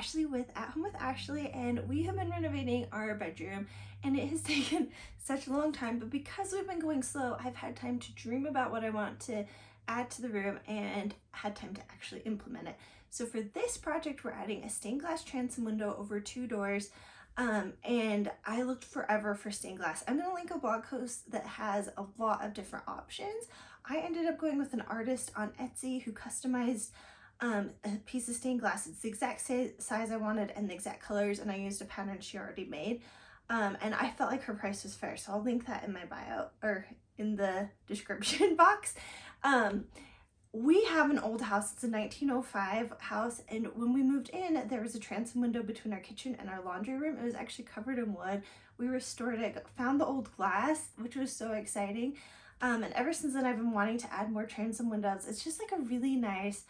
Ashley with At Home with Ashley, and we have been renovating our bedroom, and it has taken such a long time, but because we've been going slow, I've had time to dream about what I want to add to the room and had time to actually implement it. So for this project, we're adding a stained glass transom window over 2 doors, and I looked forever for stained glass. I'm gonna link a blog post that has a lot of different options. I ended up going with an artist on Etsy who customized a piece of stained glass. It's the exact size I wanted and the exact colors, and I used a pattern she already made. And I felt like her price was fair, so I'll link that in my bio or in the description box. We have an old house. It's a 1905 house, and when we moved in, there was a transom window between our kitchen and our laundry room. It was actually covered in wood. We restored it, found the old glass, which was so exciting. And ever since then, I've been wanting to add more transom windows. It's just like a really nice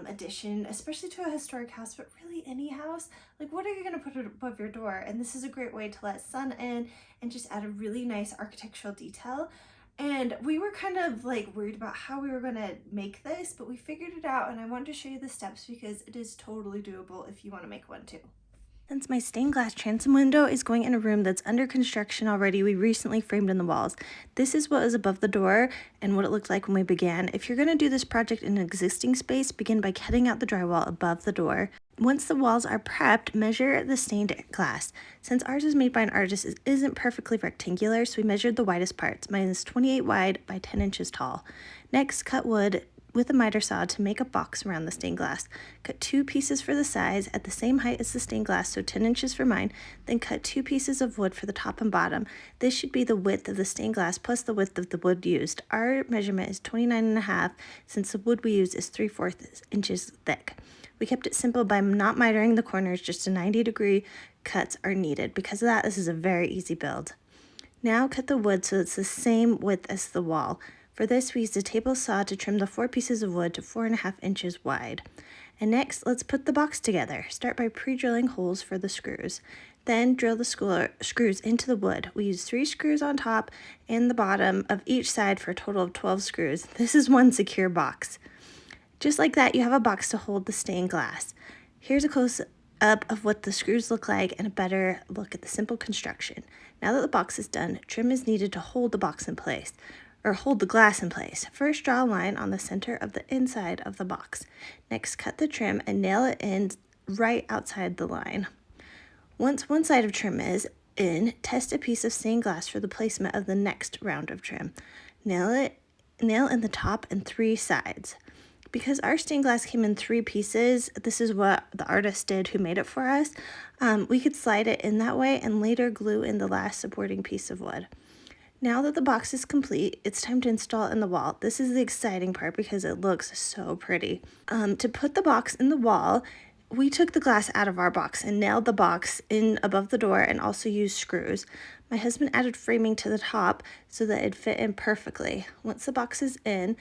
addition, especially to a historic house, but really any house. Like, what are you going to put above your door? And this is a great way to let sun in and just add a really nice architectural detail. And we were kind of like worried about how we were going to make this, but we figured it out, and I wanted to show you the steps because it is totally doable if you want to make one too. Since my stained glass transom window is going in a room that's under construction already, we recently framed in the walls. This is what is above the door and what it looked like when we began. If you're going to do this project in an existing space, begin by cutting out the drywall above the door. Once the walls are prepped, measure the stained glass. Since ours is made by an artist, it isn't perfectly rectangular, so we measured the widest parts. Mine is 28 wide by 10 inches tall. Next, cut wood with a miter saw to make a box around the stained glass. Cut 2 pieces for the size at the same height as the stained glass, so 10 inches for mine. Then cut 2 pieces of wood for the top and bottom. This should be the width of the stained glass plus the width of the wood used. Our measurement is 29.5 since the wood we use is 3/4 inches thick. We kept it simple by not mitering the corners, just a 90-degree cuts are needed. Because of that, this is a very easy build. Now cut the wood so it's the same width as the wall. For this, we used a table saw to trim the 4 pieces of wood to 4.5 inches wide. And next, let's put the box together. Start by pre-drilling holes for the screws. Then drill the screws into the wood. We use 3 screws on top and the bottom of each side for a total of 12 screws. This is one secure box. Just like that, you have a box to hold the stained glass. Here's a close-up of what the screws look like and a better look at the simple construction. Now that the box is done, trim is needed to hold the box in place, or hold the glass in place. First, draw a line on the center of the inside of the box. Next, cut the trim and nail it in right outside the line. Once one side of trim is in, test a piece of stained glass for the placement of the next round of trim. Nail in the top and 3 sides. Because our stained glass came in 3 pieces, this is what the artist did who made it for us, we could slide it in that way and later glue in the last supporting piece of wood. Now that the box is complete, it's time to install it in the wall. This is the exciting part because it looks so pretty. To put the box in the wall, we took the glass out of our box and nailed the box in above the door and also used screws. My husband added framing to the top so that it fit in perfectly. Once the box is in,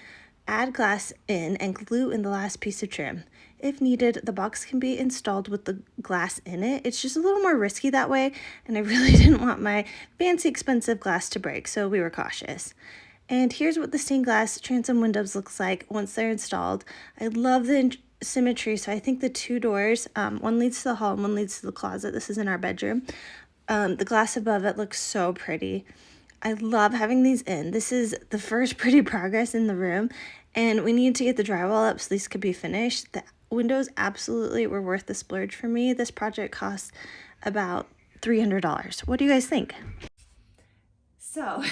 add glass in and glue in the last piece of trim. If needed, the box can be installed with the glass in it. It's just a little more risky that way, and I really didn't want my fancy expensive glass to break, so we were cautious. And here's what the stained glass transom windows looks like once they're installed. I love the symmetry, so I think the 2 doors, one leads to the hall and one leads to the closet. This is in our bedroom. The glass above it looks so pretty. I love having these in. This is the first pretty progress in the room, and we need to get the drywall up so these could be finished. The windows absolutely were worth the splurge for me. This project cost about $300. What do you guys think? So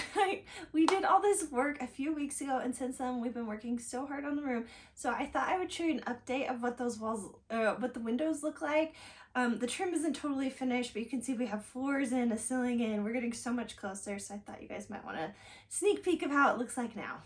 we did all this work a few weeks ago, and since then we've been working so hard on the room. So I thought I would show you an update of what those walls, what the windows look like. The trim isn't totally finished, but you can see we have floors in, a ceiling in. We're getting so much closer, so I thought you guys might want a sneak peek of how it looks like now.